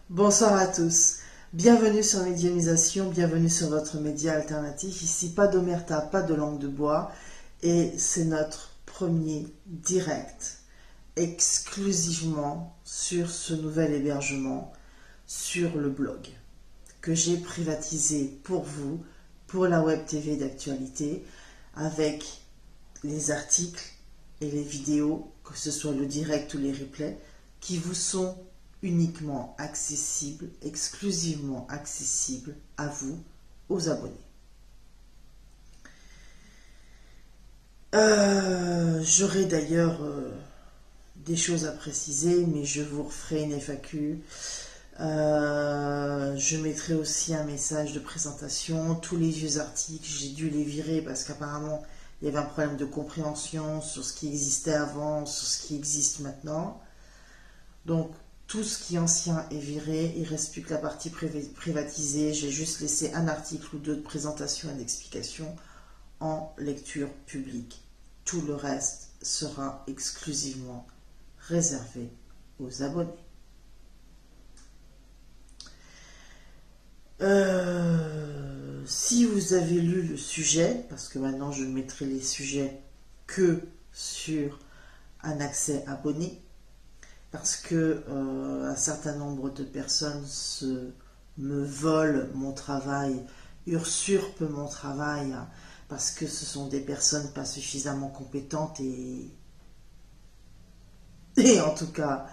Bonsoir à tous, bienvenue sur Médiumisation, bienvenue sur votre média alternatif. Ici pas d'omerta, pas de langue de bois, et c'est notre premier direct exclusivement sur ce nouvel hébergement sur le blog que j'ai privatisé pour vous, pour la web TV d'actualité, avec les articles et les vidéos, que ce soit le direct ou les replays, qui vous sont uniquement accessibles, exclusivement accessibles à vous, aux abonnés. J'aurai d'ailleurs des choses à préciser, mais je vous referai une FAQ. Je mettrai aussi un message de présentation. Tous les vieux articles, j'ai dû les virer parce qu'apparemment il y avait un problème de compréhension sur ce qui existait avant, sur ce qui existe maintenant. Donc tout ce qui est ancien est viré, il ne reste plus que la partie privatisée. J'ai juste laissé un article ou deux de présentation et d'explication en lecture publique. Tout le reste sera exclusivement réservé aux abonnés. Si vous avez lu le sujet, parce que maintenant je ne mettrai les sujets que sur un accès abonné, parce que un certain nombre de personnes me volent mon travail, usurpent mon travail, parce que ce sont des personnes pas suffisamment compétentes et en tout cas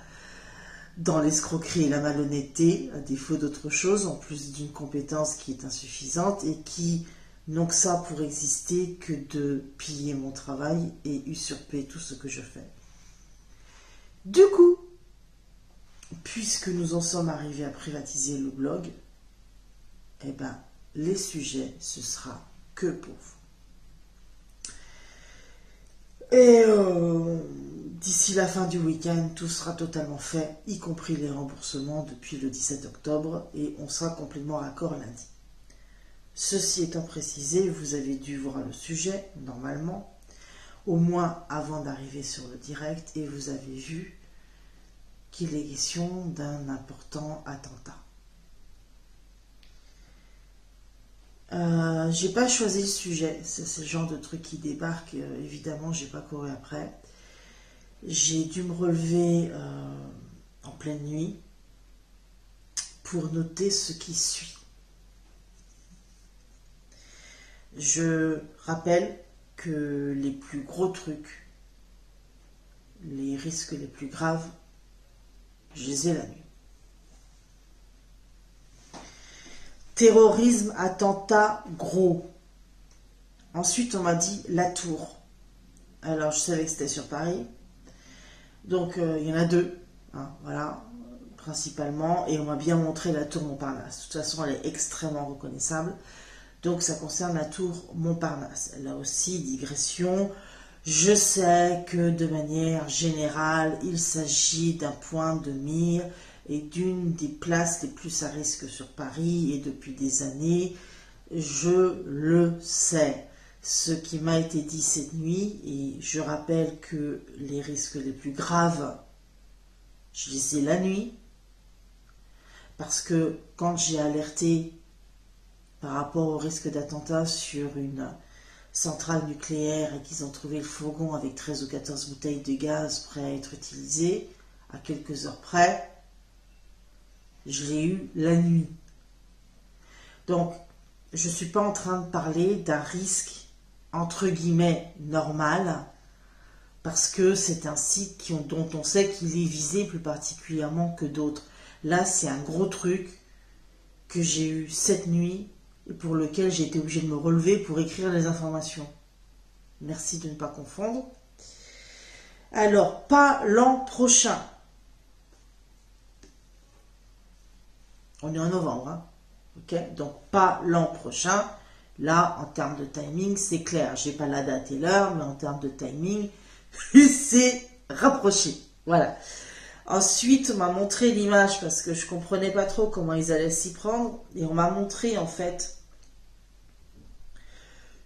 dans l'escroquerie et la malhonnêteté, à défaut d'autre chose, en plus d'une compétence qui est insuffisante et qui n'ont que ça pour exister que de piller mon travail et usurper tout ce que je fais. Du coup, puisque nous en sommes arrivés à privatiser le blog, eh ben, les sujets, ce sera que pour vous. Et d'ici la fin du week-end, tout sera totalement fait, y compris les remboursements depuis le 17 octobre, et on sera complètement raccord lundi. Ceci étant précisé, vous avez dû voir le sujet, normalement, au moins avant d'arriver sur le direct, et vous avez vu qu'il est question d'un important attentat. J'ai pas choisi le sujet, c'est le genre de truc qui débarque, évidemment j'ai pas couru après. J'ai dû me relever en pleine nuit pour noter ce qui suit. Je rappelle que les plus gros trucs, les risques les plus graves, je les ai la nuit. Terrorisme, attentat, gros. Ensuite, on m'a dit la tour. Alors, je savais que c'était sur Paris. Donc, il y en a deux, hein, voilà, principalement. Et on m'a bien montré la tour Montparnasse. De toute façon, elle est extrêmement reconnaissable. Donc, ça concerne la tour Montparnasse. Là aussi, digression. Je sais que de manière générale, il s'agit d'un point de mire et d'une des places les plus à risque sur Paris, et depuis des années, je le sais. Ce qui m'a été dit cette nuit, et je rappelle que les risques les plus graves, je les ai la nuit, parce que quand j'ai alerté par rapport au risque d'attentat sur une centrale nucléaire et qu'ils ont trouvé le fourgon avec 13 ou 14 bouteilles de gaz prêts à être utilisées, à quelques heures près, je l'ai eu la nuit. Donc, je ne suis pas en train de parler d'un risque, entre guillemets, normal, parce que c'est un site dont on sait qu'il est visé plus particulièrement que d'autres. Là, c'est un gros truc que j'ai eu cette nuit et pour lequel j'ai été obligée de me relever pour écrire les informations. Merci de ne pas confondre. Alors, pas l'an prochain. On est en novembre, hein. Ok, donc pas l'an prochain. Là, en termes de timing, c'est clair. J'ai pas la date et l'heure, mais en termes de timing, c'est rapproché. Voilà. Ensuite, on m'a montré l'image parce que je comprenais pas trop comment ils allaient s'y prendre. Et on m'a montré, en fait,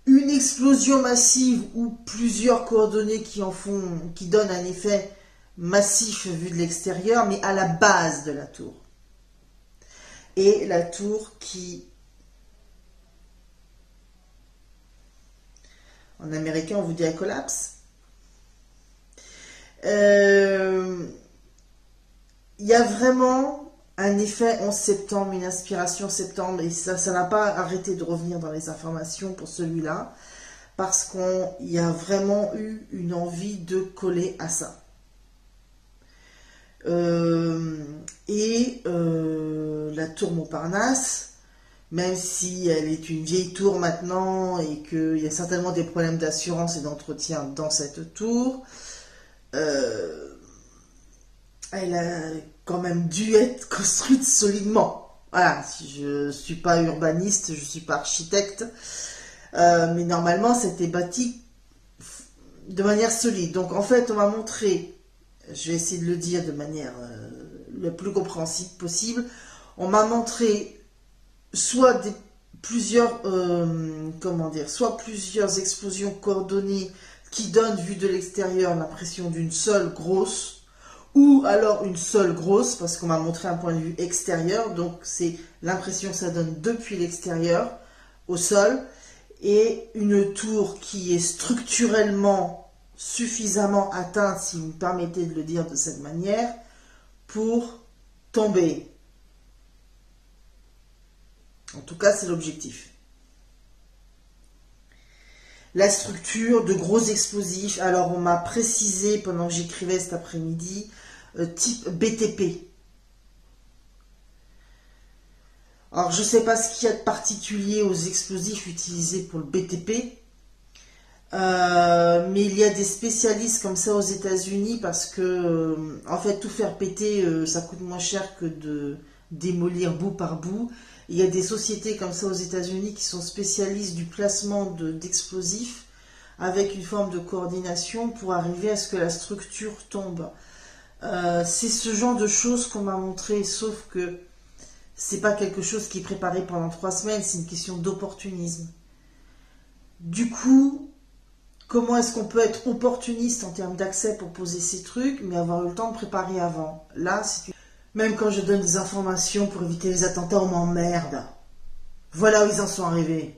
une explosion massive ou plusieurs coordonnées qui donnent un effet massif vu de l'extérieur, mais à la base de la tour. et la tour qui, en américain on vous dit un collapse. Il y a vraiment un effet 11 septembre, une inspiration septembre, et ça n'a pas arrêté de revenir dans les informations pour celui-là, parce qu'il y a vraiment eu une envie de coller à ça. La tour Montparnasse, même si elle est une vieille tour maintenant et qu'il y a certainement des problèmes d'assurance et d'entretien dans cette tour, elle a quand même dû être construite solidement. Voilà, je ne suis pas urbaniste, je ne suis pas architecte, mais normalement c'était bâti de manière solide. Donc en fait on m'a montré, je vais essayer de le dire de manière le plus compréhensible possible, on m'a montré soit plusieurs explosions coordonnées qui donnent, vue de l'extérieur, l'impression d'une seule grosse, ou alors une seule grosse, parce qu'on m'a montré un point de vue extérieur, donc c'est l'impression que ça donne depuis l'extérieur au sol, et une tour qui est structurellement suffisamment atteinte, si vous me permettez de le dire de cette manière, pour tomber. En tout cas, c'est l'objectif. La structure, de gros explosifs. Alors, on m'a précisé pendant que j'écrivais cet après-midi, type BTP. Alors, je ne sais pas ce qu'il y a de particulier aux explosifs utilisés pour le BTP. Mais il y a des spécialistes comme ça aux États-Unis parce que, en fait, tout faire péter, ça coûte moins cher que de démolir bout par bout. Il y a des sociétés comme ça aux États-Unis qui sont spécialistes du placement d'explosifs avec une forme de coordination pour arriver à ce que la structure tombe. C'est ce genre de choses qu'on m'a montré, sauf que c'est pas quelque chose qui est préparé pendant 3 semaines, c'est une question d'opportunisme. Du coup, comment est-ce qu'on peut être opportuniste en termes d'accès pour poser ces trucs, mais avoir eu le temps de préparer avant? Là, même quand je donne des informations pour éviter les attentats, on m'emmerde. Voilà où ils en sont arrivés.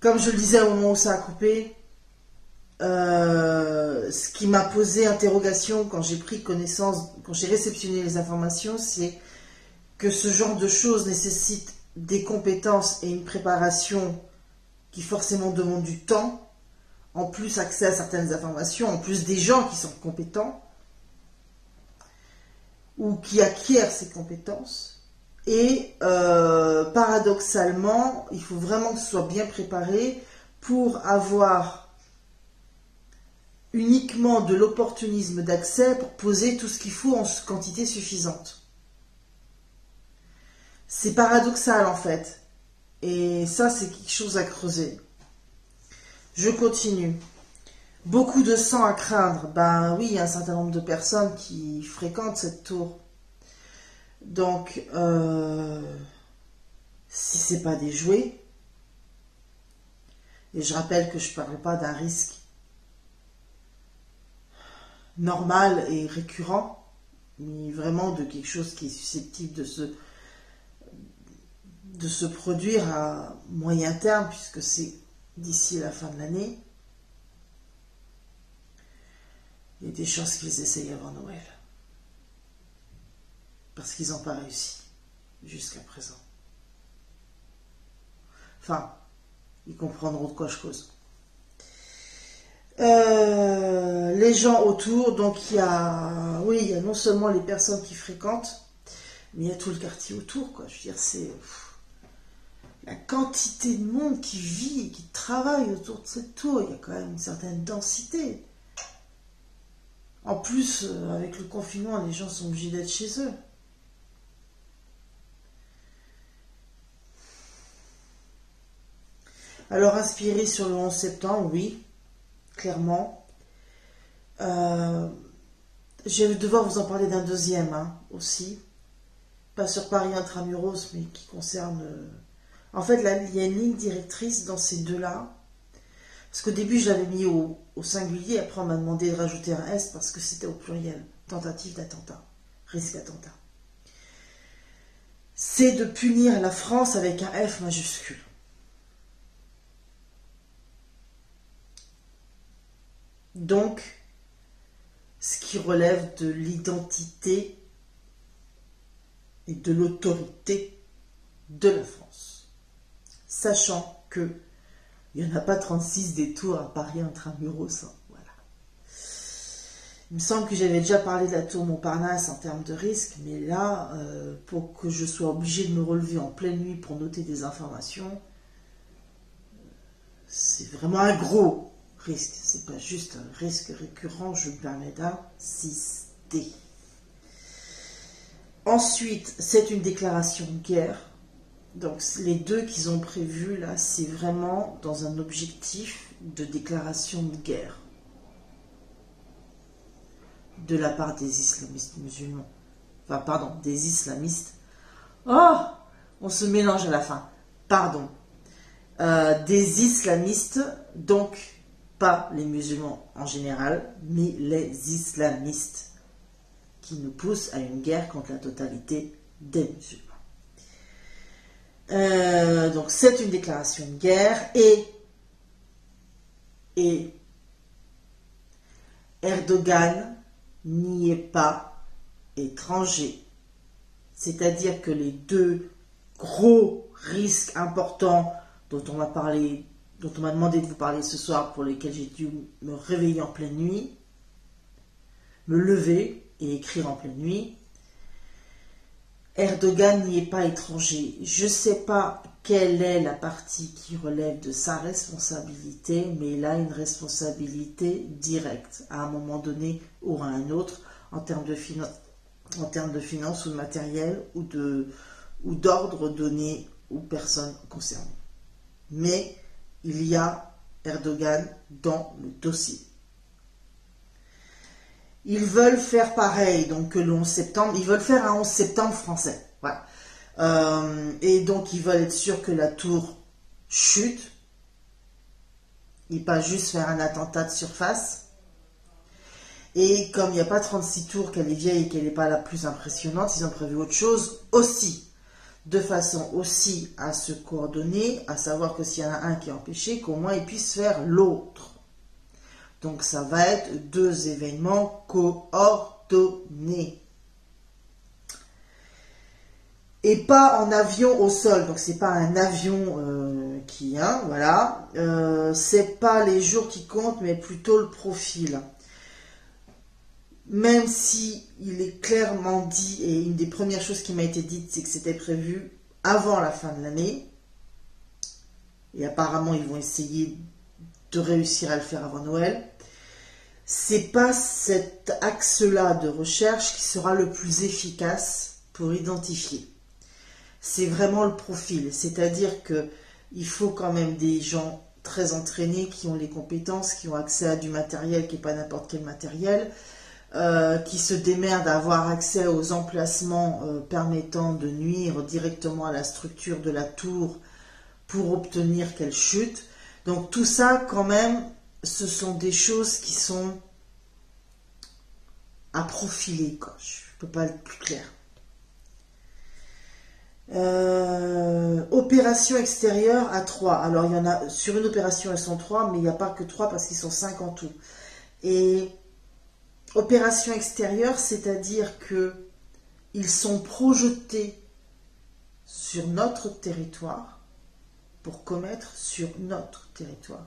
Comme je le disais au moment où ça a coupé, ce qui m'a posé interrogation quand j'ai pris connaissance, quand j'ai réceptionné les informations, c'est que ce genre de choses nécessite des compétences et une préparation qui forcément demandent du temps, en plus accès à certaines informations, en plus des gens qui sont compétents ou qui acquièrent ces compétences. Et paradoxalement, il faut vraiment que ce soit bien préparé pour avoir uniquement de l'opportunisme d'accès pour poser tout ce qu'il faut en quantité suffisante. C'est paradoxal en fait. Et ça, c'est quelque chose à creuser. Je continue. Beaucoup de sang à craindre. Ben oui, il y a un certain nombre de personnes qui fréquentent cette tour. Donc, si c'est pas des jouets, et je rappelle que je ne parle pas d'un risque normal et récurrent, mais vraiment de quelque chose qui est susceptible de se produire à moyen terme, puisque c'est d'ici la fin de l'année. Il y a des chances qu'ils essayent avant Noël. Parce qu'ils n'ont pas réussi jusqu'à présent. Enfin, ils comprendront de quoi je cause. Les gens autour, donc il y a non seulement les personnes qui fréquentent, mais il y a tout le quartier autour, quoi. Je veux dire, c'est la quantité de monde qui vit et qui travaille autour de cette tour. Il y a quand même une certaine densité. En plus, avec le confinement, les gens sont obligés d'être chez eux. Alors, inspiré sur le 11 septembre, oui, clairement. Je vais devoir vous en parler d'un deuxième aussi. Pas sur Paris Intramuros, mais qui concerne... En fait, là, il y a une ligne directrice dans ces deux-là. Parce qu'au début, je l'avais mis au singulier. Après, on m'a demandé de rajouter un S parce que c'était au pluriel. Tentative d'attentat. risque attentat. C'est de punir la France avec un F majuscule. Donc, ce qui relève de l'identité et de l'autorité de la France. Sachant que il n'y en a pas 36 des tours à Paris intramuros. Hein, voilà. Il me semble que j'avais déjà parlé de la tour Montparnasse en termes de risque, mais là, pour que je sois obligée de me relever en pleine nuit pour noter des informations, c'est vraiment un gros risque. C'est pas juste un risque récurrent, je me permets d'insister. Ensuite, c'est une déclaration de guerre. Donc les deux qu'ils ont prévus là, c'est vraiment dans un objectif de déclaration de guerre de la part des islamistes musulmans. Enfin, pardon, des islamistes. Oh, on se mélange à la fin. Pardon. Des islamistes, donc pas les musulmans en général, mais les islamistes qui nous poussent à une guerre contre la totalité des musulmans. Donc c'est une déclaration de guerre et Erdogan n'y est pas étranger. C'est-à-dire que les deux gros risques importants dont on m'a demandé de vous parler ce soir, pour lesquels j'ai dû me réveiller en pleine nuit, me lever et écrire en pleine nuit, Erdogan n'y est pas étranger. Je ne sais pas quelle est la partie qui relève de sa responsabilité, mais il a une responsabilité directe à un moment donné ou à un autre en termes de finances ou de matériel ou d'ordre donné aux personnes concernées. Mais il y a Erdogan dans le dossier. Ils veulent faire pareil, donc le 11 septembre, ils veulent faire un 11 septembre français. Voilà. Et donc ils veulent être sûrs que la tour chute, et pas juste faire un attentat de surface. Et comme il n'y a pas 36 tours, qu'elle est vieille et qu'elle n'est pas la plus impressionnante, ils ont prévu autre chose aussi. De façon aussi à se coordonner, à savoir que s'il y en a un qui est empêché, qu'au moins ils puissent faire l'autre. Donc ça va être deux événements coordonnés. Et pas en avion au sol. Donc c'est pas un avion voilà. C'est pas les jours qui comptent, mais plutôt le profil. Même si il est clairement dit, et une des premières choses qui m'a été dite, c'est que c'était prévu avant la fin de l'année. Et apparemment ils vont essayer de réussir à le faire avant Noël. C'est pas cet axe-là de recherche qui sera le plus efficace pour identifier. C'est vraiment le profil, c'est-à-dire que il faut quand même des gens très entraînés qui ont les compétences, qui ont accès à du matériel qui n'est pas n'importe quel matériel, qui se démerdent à avoir accès aux emplacements permettant de nuire directement à la structure de la tour pour obtenir qu'elle chute. Donc tout ça quand même, ce sont des choses qui sont à profiler, quoi. Je ne peux pas être plus clair. Opération extérieure à 3. Alors il y en a, sur une opération elles sont 3, mais il n'y a pas que 3 parce qu'ils sont 5 en tout. Et opération extérieure, c'est-à-dire que ils sont projetés sur notre territoire pour commettre sur notre territoire.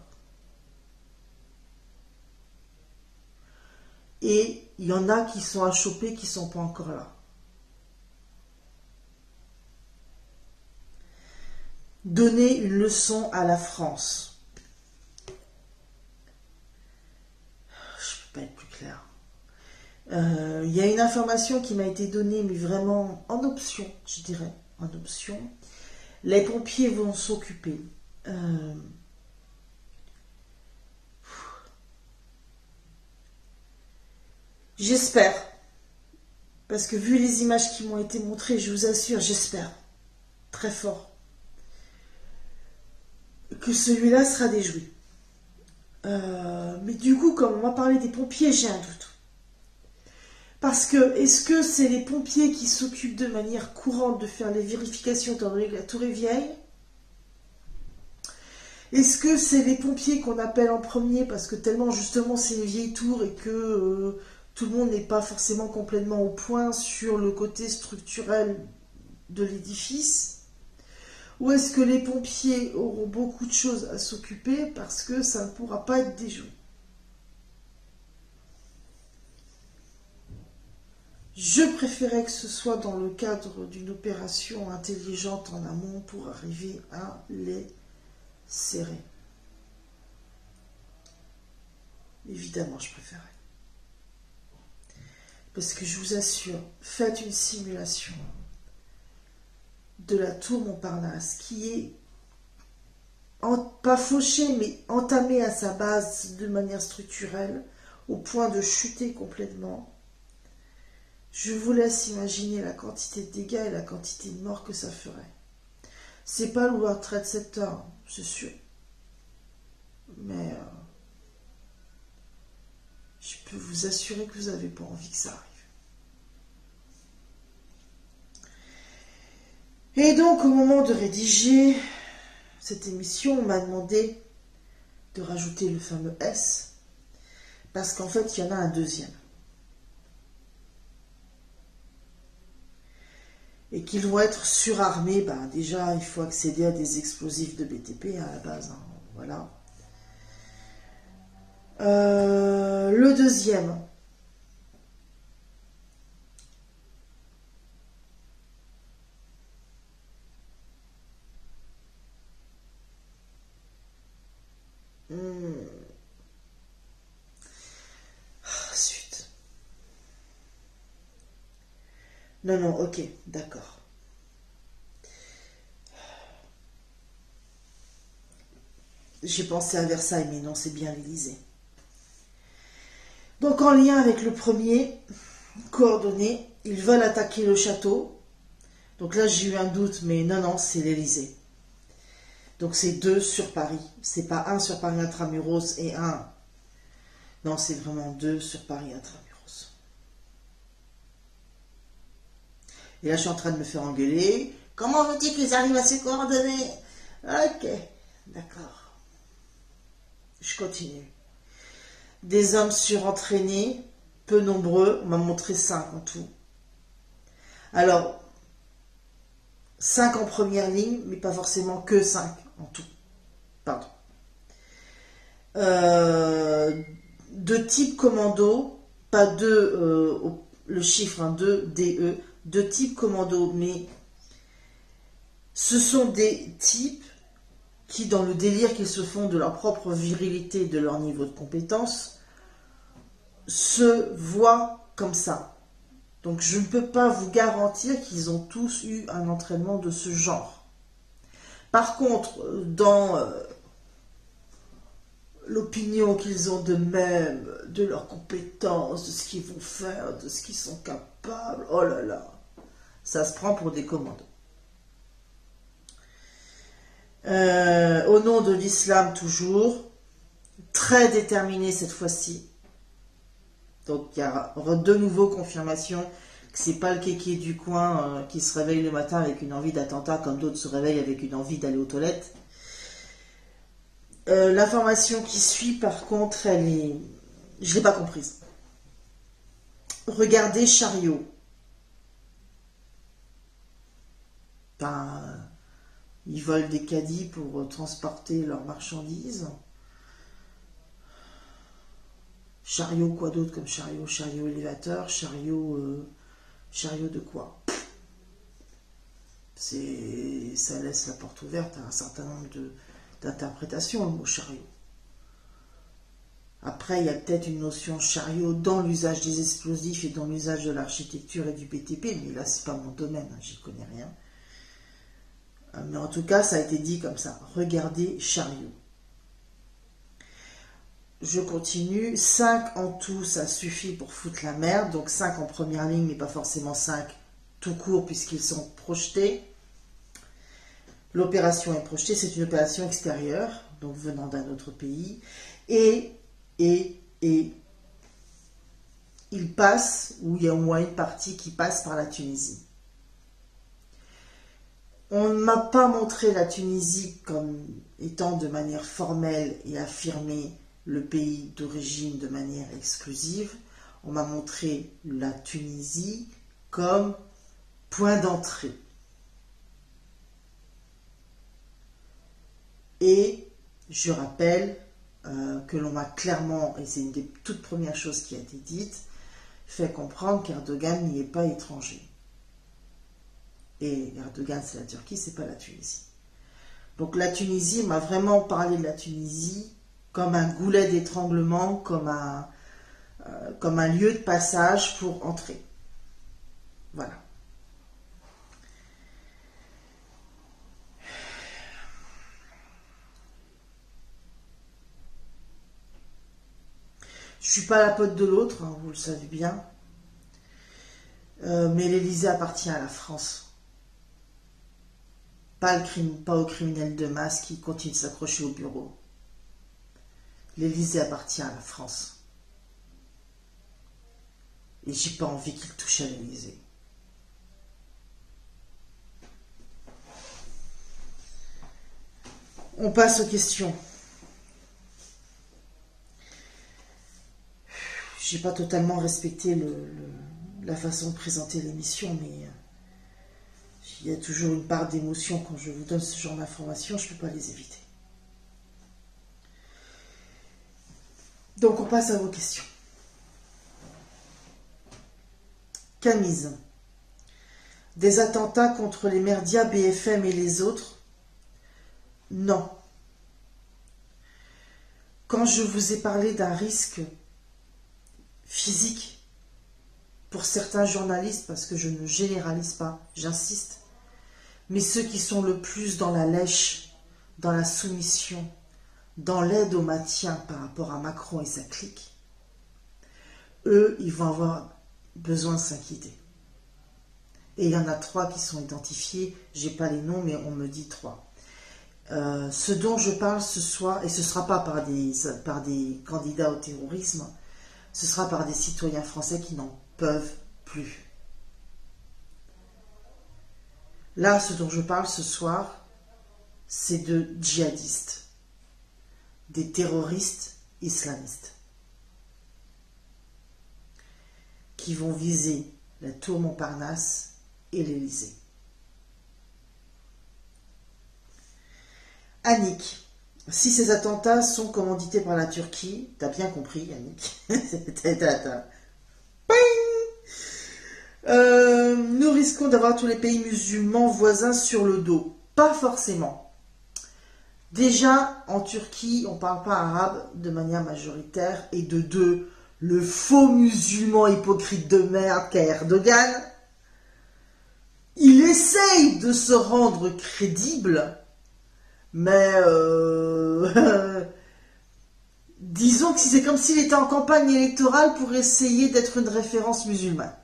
Et il y en a qui sont à choper qui ne sont pas encore là. Donner une leçon à la France. Je ne peux pas être plus clair. Il y a une information qui m'a été donnée, mais vraiment en option, je dirais, en option. Les pompiers vont s'occuper. J'espère, parce que vu les images qui m'ont été montrées, je vous assure, j'espère, très fort, que celui-là sera déjoué. Mais du coup, comme on m'a parlé des pompiers, j'ai un doute. Parce que, est-ce que c'est les pompiers qui s'occupent de manière courante de faire les vérifications étant donné que la tour est vieille? Est-ce que c'est les pompiers qu'on appelle en premier parce que tellement justement c'est une vieille tour et que tout le monde n'est pas forcément complètement au point sur le côté structurel de l'édifice? Ou est-ce que les pompiers auront beaucoup de choses à s'occuper parce que ça ne pourra pas être déjoué? Je préférais que ce soit dans le cadre d'une opération intelligente en amont pour arriver à les serré. Évidemment, je préférais. Parce que je vous assure, faites une simulation de la tour Montparnasse qui est pas fauchée, mais entamée à sa base de manière structurelle, au point de chuter complètement. Je vous laisse imaginer la quantité de dégâts et la quantité de morts que ça ferait. C'est pas le World Trade Center, c'est sûr. Mais je peux vous assurer que vous n'avez pas envie que ça arrive. Et donc, au moment de rédiger cette émission, on m'a demandé de rajouter le fameux S, parce qu'en fait, il y en a un deuxième. Et qu'ils vont être surarmés, ben déjà, il faut accéder à des explosifs de BTP à la base, hein, voilà. Le deuxième. Suite. Non, non, ok, d'accord. J'ai pensé à Versailles, mais non, c'est bien l'Élysée. Donc, en lien avec le premier, coordonnées, ils veulent attaquer le château. Donc là, j'ai eu un doute, mais non, non, c'est l'Élysée. Donc, c'est 2 sur Paris. C'est pas 1 sur Paris intramuros et 1. Non, c'est vraiment 2 sur Paris intramuros. Et là, je suis en train de me faire engueuler. Comment veux-tu qu'ils arrivent à se coordonner? Ok, d'accord. Je continue. Des hommes surentraînés, peu nombreux, on m'a montré 5 en tout. Alors, 5 en première ligne, mais pas forcément que 5 en tout. Pardon. De type commando, pas 2, le chiffre 2, DE, de type commando, mais ce sont des types qui, dans le délire qu'ils se font de leur propre virilité, de leur niveau de compétence, se voient comme ça. Donc je ne peux pas vous garantir qu'ils ont tous eu un entraînement de ce genre. Par contre, dans l'opinion qu'ils ont d'eux-mêmes, de leurs compétences, de ce qu'ils vont faire, de ce qu'ils sont capables, oh là là, ça se prend pour des commandos. Au nom de l'islam toujours, très déterminé cette fois-ci. Donc il y a de nouveau confirmation que c'est pas le kéké du coin qui se réveille le matin avec une envie d'attentat comme d'autres se réveillent avec une envie d'aller aux toilettes. L'information qui suit par contre, je l'ai pas comprise. Regardez chariot. Ben, ils volent des caddies pour transporter leurs marchandises. Chariot, quoi d'autre comme chariot? Chariot élévateur, chariot de quoi? Ça laisse la porte ouverte à un certain nombre d'interprétations, le mot chariot. Après, il y a peut-être une notion chariot dans l'usage des explosifs et dans l'usage de l'architecture et du BTP, mais là, c'est pas mon domaine, hein, j'y connais rien. Mais en tout cas, ça a été dit comme ça. Regardez chariot. Je continue. 5 en tout, ça suffit pour foutre la merde. Donc 5 en première ligne, mais pas forcément 5 tout court, puisqu'ils sont projetés. L'opération est projetée. C'est une opération extérieure, donc venant d'un autre pays. Et il passe, ou il y a au moins une partie qui passe par la Tunisie. On ne m'a pas montré la Tunisie comme étant de manière formelle et affirmée le pays d'origine de manière exclusive. On m'a montré la Tunisie comme point d'entrée. Et je rappelle que l'on m'a clairement, et c'est une des toutes premières choses qui a été dite, fait comprendre qu'Erdogan n'y est pas étranger. Et Erdogan, c'est la Turquie, c'est pas la Tunisie. Donc la Tunisie m'a vraiment parlé de la Tunisie comme un goulet d'étranglement, comme un lieu de passage pour entrer. Voilà. Je suis pas la pote de l'autre, hein, vous le savez bien. Mais l'Élysée appartient à la France. Pas aux criminels de masse qui continuent de s'accrocher au bureau. L'Élysée appartient à la France. Et j'ai pas envie qu'il touche à l'Élysée. On passe aux questions. J'ai pas totalement respecté la façon de présenter l'émission, mais il y a toujours une part d'émotion quand je vous donne ce genre d'informations, je ne peux pas les éviter. Donc on passe à vos questions. Camise. Des attentats contre les médias BFM et les autres? Non. Quand je vous ai parlé d'un risque physique pour certains journalistes, parce que je ne généralise pas, j'insiste, mais ceux qui sont le plus dans la lèche, dans la soumission, dans l'aide au maintien par rapport à Macron et sa clique, eux, ils vont avoir besoin de s'inquiéter. Et il y en a 3 qui sont identifiés, j'ai pas les noms, mais on me dit 3. Ce dont je parle ce soir, et ce ne sera pas par des candidats au terrorisme, ce sera par des citoyens français qui n'en peuvent plus. Là, ce dont je parle ce soir, c'est de djihadistes, des terroristes islamistes, qui vont viser la tour Montparnasse et l'Élysée. Annick, si ces attentats sont commandités par la Turquie, t'as bien compris, Annick. Nous risquons d'avoir tous les pays musulmans voisins sur le dos. Pas forcément. Déjà, en Turquie, on ne parle pas arabe de manière majoritaire. Et de 2, le faux musulman hypocrite de merde qu'est Erdogan, il essaye de se rendre crédible, mais disons que c'est comme s'il était en campagne électorale pour essayer d'être une référence musulmane.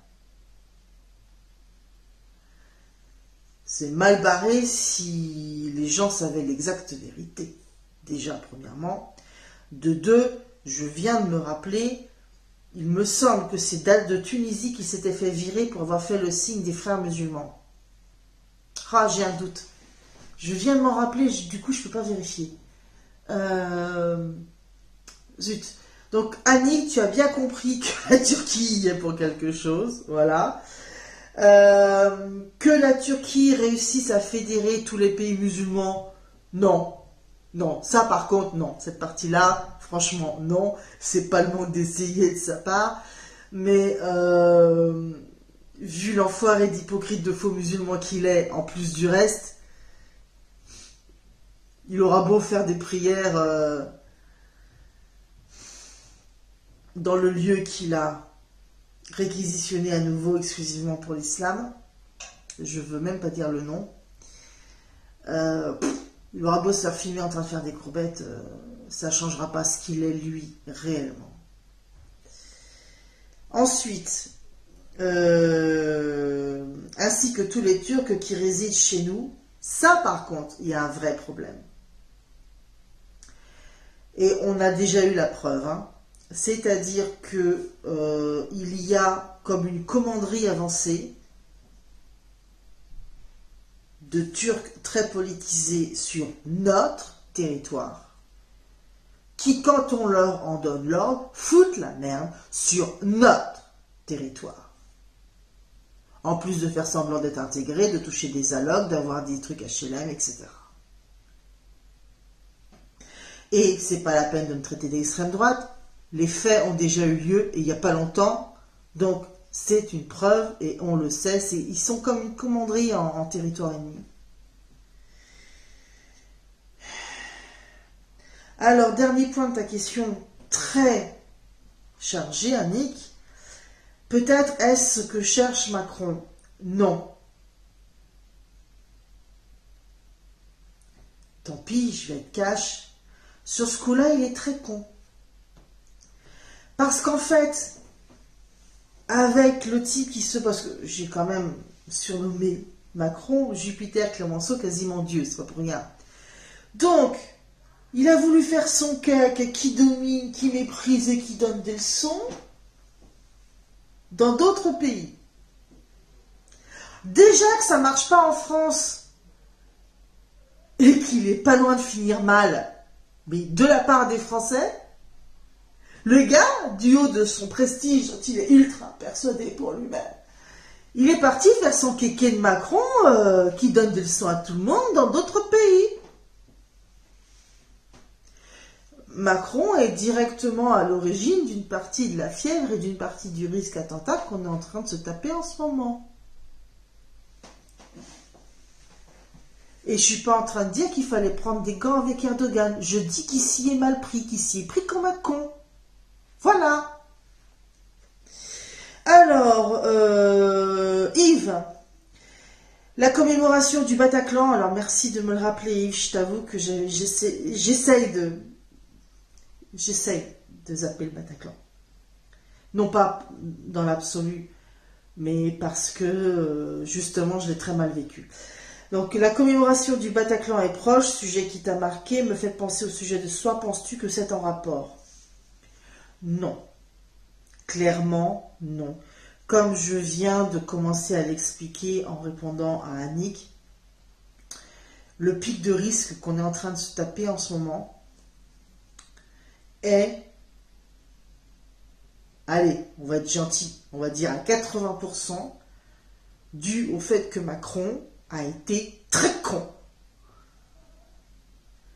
C'est mal barré si les gens savaient l'exacte vérité. Déjà, premièrement. De 2, je viens de me rappeler, il me semble que c'est Date de Tunisie qui s'était fait virer pour avoir fait le signe des frères musulmans. Ah, j'ai un doute. Je viens de m'en rappeler, du coup, je ne peux pas vérifier. Zut. Donc, Annie, tu as bien compris que la Turquie est pour quelque chose. Voilà. Que la Turquie réussisse à fédérer tous les pays musulmans, non. Non, ça par contre, non. Cette partie-là, franchement, non. C'est pas le monde d'essayer de sa part. Mais vu l'enfoiré d'hypocrite de faux musulman qu'il est, en plus du reste, il aura beau faire des prières dans le lieu qu'il a réquisitionné à nouveau exclusivement pour l'islam, je veux même pas dire le nom, il aura beau se faire filmer en train de faire des courbettes, ça ne changera pas ce qu'il est lui, réellement. Ensuite, ainsi que tous les Turcs qui résident chez nous, ça par contre, il y a un vrai problème. Et on a déjà eu la preuve, hein. C'est-à-dire que il y a comme une commanderie avancée de Turcs très politisés sur notre territoire, qui, quand on leur en donne l'ordre, foutent la merde sur notre territoire. En plus de faire semblant d'être intégrés, de toucher des allocs, d'avoir des trucs HLM, etc. Et c'est pas la peine de me traiter d'extrême droite. Les faits ont déjà eu lieu et il n'y a pas longtemps. Donc c'est une preuve et on le sait. Ils sont comme une commanderie en territoire ennemi. Alors, dernier point de ta question, très chargée, Annick. Peut-être est-ce ce que cherche Macron? Non. Tant pis, je vais être cash. Sur ce coup-là, il est très con. Parce qu'en fait, avec le type qui se... Parce que j'ai quand même surnommé Macron, Jupiter, Clémenceau, quasiment Dieu, c'est pas pour rien. Donc, il a voulu faire son cake, qui domine, qui méprise et qui donne des leçons dans d'autres pays. Déjà que ça marche pas en France et qu'il est pas loin de finir mal, mais de la part des Français, le gars, du haut de son prestige, dont il est ultra persuadé pour lui-même, il est parti faire son kéké de Macron qui donne des leçons à tout le monde dans d'autres pays. Macron est directement à l'origine d'une partie de la fièvre et d'une partie du risque attentat qu'on est en train de se taper en ce moment. Et je suis pas en train de dire qu'il fallait prendre des gants avec Erdogan. Je dis qu'il s'y est mal pris, qu'il s'y est pris comme un con. Voilà. Alors, Yves, la commémoration du Bataclan, alors merci de me le rappeler Yves, je t'avoue que j'essaye de zapper le Bataclan. Non pas dans l'absolu, mais parce que justement je l'ai très mal vécu. Donc la commémoration du Bataclan est proche, sujet qui t'a marqué, me fait penser au sujet de soi, penses-tu que c'est en rapport? Non. Clairement, non. Comme je viens de commencer à l'expliquer en répondant à Annick, le pic de risque qu'on est en train de se taper en ce moment est, allez, on va être gentil, on va dire à 80% dû au fait que Macron a été très con.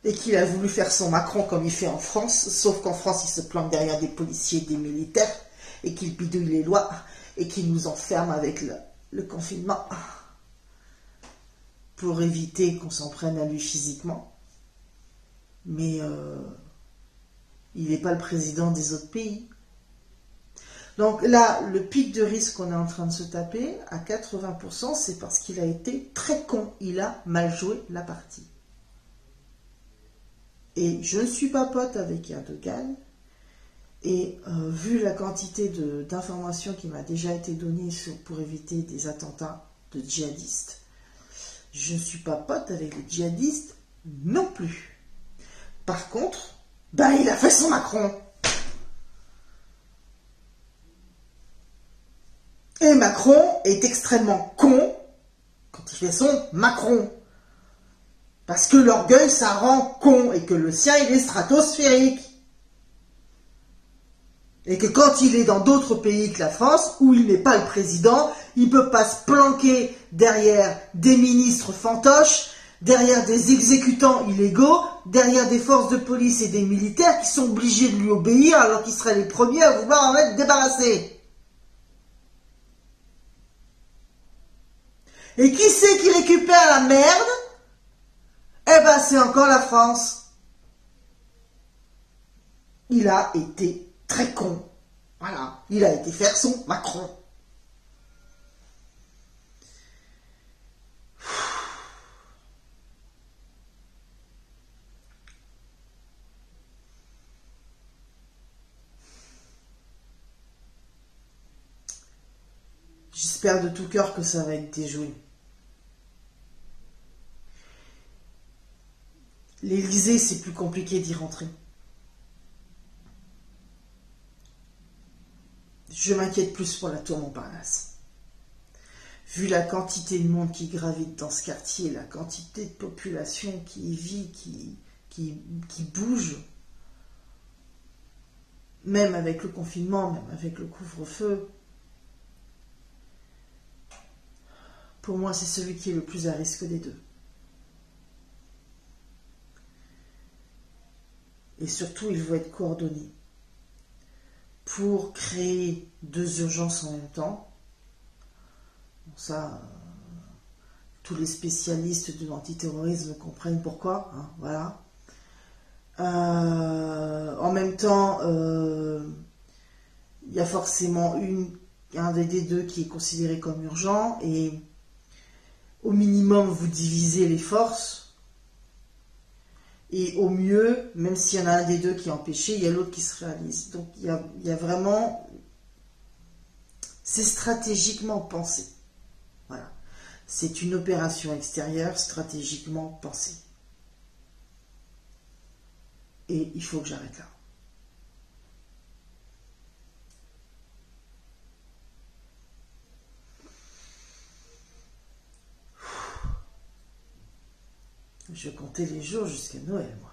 Et qu'il a voulu faire son Macron comme il fait en France, sauf qu'en France, il se planque derrière des policiers et des militaires, et qu'il bidouille les lois, et qu'il nous enferme avec le confinement, pour éviter qu'on s'en prenne à lui physiquement. Mais il n'est pas le président des autres pays. Donc là, le pic de risque qu'on est en train de se taper, à 80%, c'est parce qu'il a été très con. Il a mal joué la partie. Et je ne suis pas pote avec Erdogan. Et vu la quantité d'informations qui m'a déjà été donnée pour éviter des attentats de djihadistes, je ne suis pas pote avec les djihadistes non plus. Par contre, il a fait son Macron. Et Macron est extrêmement con quand il fait son Macron. Parce que l'orgueil, ça rend con. Et que le sien, il est stratosphérique. Et que quand il est dans d'autres pays que la France, où il n'est pas le président, il ne peut pas se planquer derrière des ministres fantoches, derrière des exécutants illégaux, derrière des forces de police et des militaires qui sont obligés de lui obéir alors qu'ils seraient les premiers à vouloir en être débarrassés. Et qui c'est qui récupère la merde? Eh ben, c'est encore la France. Il a été très con. Voilà. Il a été faire son Macron. J'espère de tout cœur que ça va être déjoué. L'Élysée, c'est plus compliqué d'y rentrer. je m'inquiète plus pour la tour Montparnasse. Vu la quantité de monde qui gravite dans ce quartier, la quantité de population qui y vit, qui bouge, même avec le confinement, même avec le couvre-feu, pour moi, c'est celui qui est le plus à risque des deux. Et surtout, il faut être coordonné pour créer deux urgences en même temps. Bon, ça, tous les spécialistes de l'antiterrorisme comprennent pourquoi. Hein, voilà. En même temps, il y a forcément un des deux qui est considéré comme urgent et au minimum, vous divisez les forces. Et au mieux, même s'il y en a un des deux qui est empêché, il y a l'autre qui se réalise. Donc il y a vraiment... C'est stratégiquement pensé. Voilà. C'est une opération extérieure stratégiquement pensée. Et il faut que j'arrête là. Je vais compter les jours jusqu'à Noël, moi.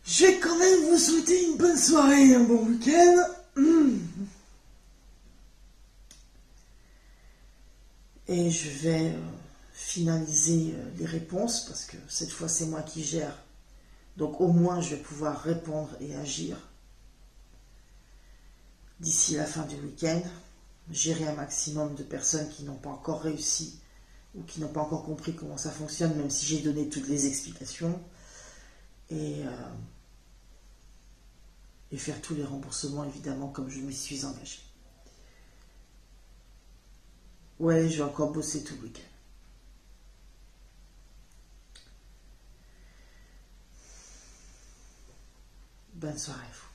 Je vais quand même vous souhaiter une bonne soirée et un bon week-end. Et je vais finaliser les réponses parce que cette fois c'est moi qui gère. Donc au moins je vais pouvoir répondre et agir d'ici la fin du week-end. Gérer un maximum de personnes qui n'ont pas encore réussi ou qui n'ont pas encore compris comment ça fonctionne, même si j'ai donné toutes les explications. Et faire tous les remboursements, évidemment, comme je m'y suis engagée. Ouais, je vais encore bosser tout le week-end. Bonne soirée à vous.